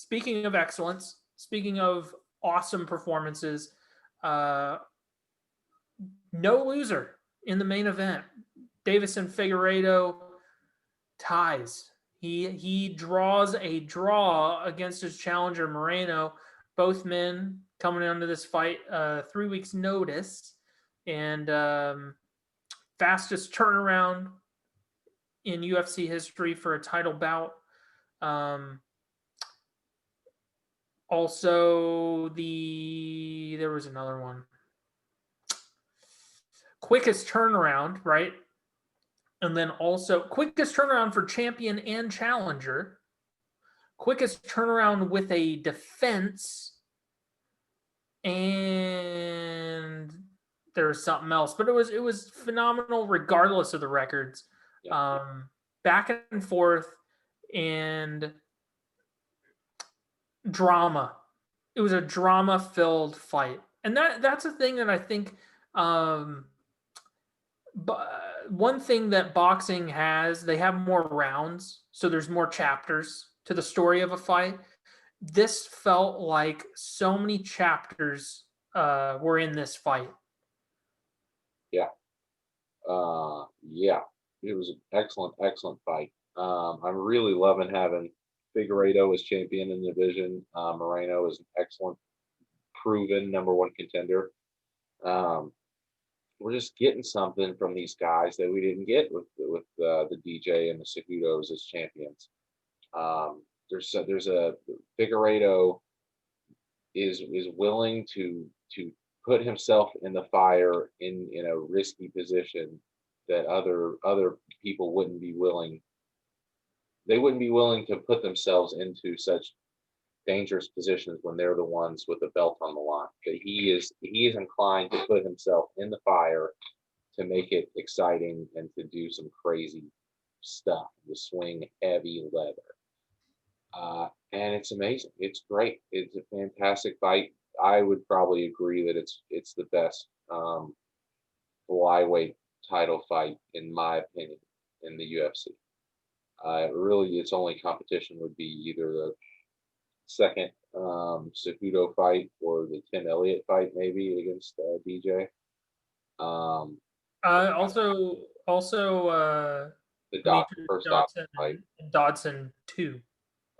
speaking of excellence, speaking of awesome performances, no loser in the main event. Deiveson Figueiredo ties. He draws a draw against his challenger Moreno. Both men coming into this fight 3 weeks notice, and fastest turnaround in UFC history for a title bout. Also, there was another one. Quickest turnaround, right? And then also quickest turnaround for champion and challenger. Quickest turnaround with a defense. And there's something else, but it was phenomenal regardless of the records. Yeah. Back and forth and drama. It was a drama-filled fight, and that's a thing that I think. But one thing that boxing has, they have more rounds, so there's more chapters to the story of a fight. This felt like so many chapters were in this fight. Yeah. Yeah. It was an excellent fight. I'm really loving having Figueiredo as champion in the division. Moreno is an excellent, proven number one contender. We're just getting something from these guys that we didn't get with the DJ and the Cejudos as champions. There's a Figueiredo is willing to put himself in the fire in a risky position that other people wouldn't be willing. They wouldn't be willing to put themselves into such dangerous positions when they're the ones with the belt on the line. But he is inclined to put himself in the fire to make it exciting and to do some crazy stuff, to swing heavy leather. And it's amazing. It's great. It's a fantastic fight. I would probably agree that it's the best flyweight title fight in my opinion in the UFC. Really, its only competition would be either the second Cejudo fight or the Tim Elliott fight, maybe against DJ. Also, the first Dodson fight. and Dodson 2.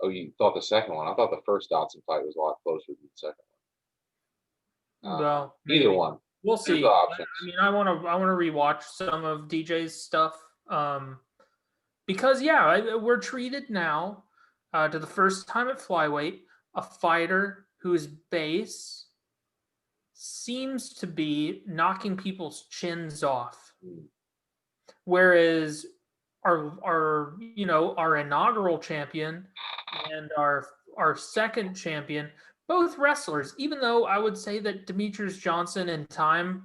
Oh, you thought the second one? I thought the first Dodson fight was a lot closer than the second one. Well, either one. We'll see. I mean, I want to rewatch some of DJ's stuff because we're treated now to the first time at flyweight a fighter whose base seems to be knocking people's chins off, whereas our inaugural champion and our second champion, both wrestlers, even though I would say that Demetrius Johnson in time,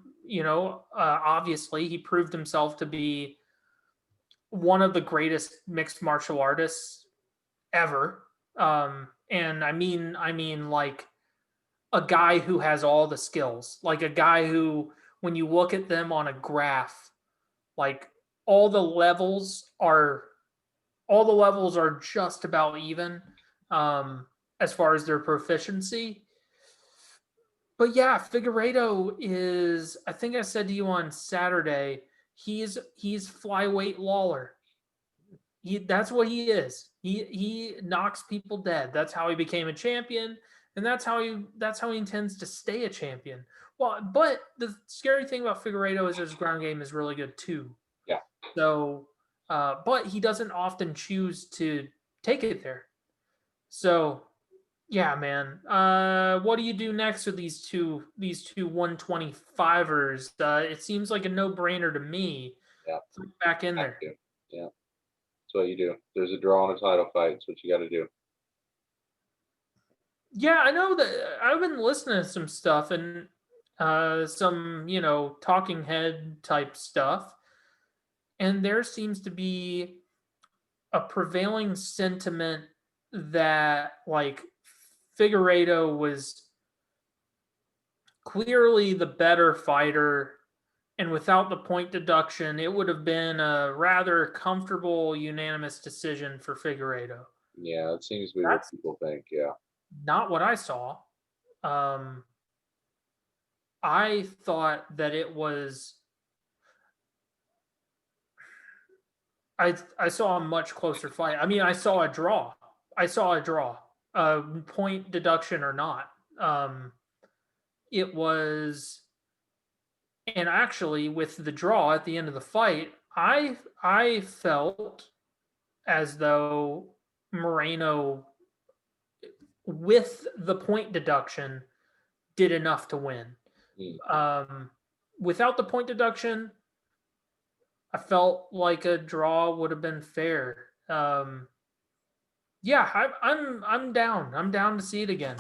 obviously he proved himself to be one of the greatest mixed martial artists ever. And I mean like a guy who has all the skills, like a guy who, when you look at them on a graph, like all the levels are just about even as far as their proficiency. But yeah, Figueiredo is, I think I said to you on Saturday, he's flyweight Lawler. That's what he is. He knocks people dead. That's how he became a champion, and that's how he intends to stay a champion. Well, but the scary thing about Figueiredo is his ground game is really good too. Yeah. So, but he doesn't often choose to take it there. So, yeah, man. What do you do next with these two 125ers? It seems like a no-brainer to me. Yeah. Back in there. Yeah. That's what you do. There's a draw in a title fight. It's what you got to do. Yeah, I know that I've been listening to some stuff and some, talking head type stuff. And there seems to be a prevailing sentiment that, like, Figueiredo was clearly the better fighter, and without the point deduction, it would have been a rather comfortable unanimous decision for Figueiredo. Yeah, it seems to be what people think, yeah. Not what I saw. Um, I thought that it was. I saw a much closer fight. I mean, I saw a draw. I saw a draw. Point deduction or not. It was, and actually with the draw at the end of the fight, I felt as though Moreno, with the point deduction, did enough to win. Without the point deduction, I felt like a draw would have been fair. Yeah, I'm down. I'm down to see it again.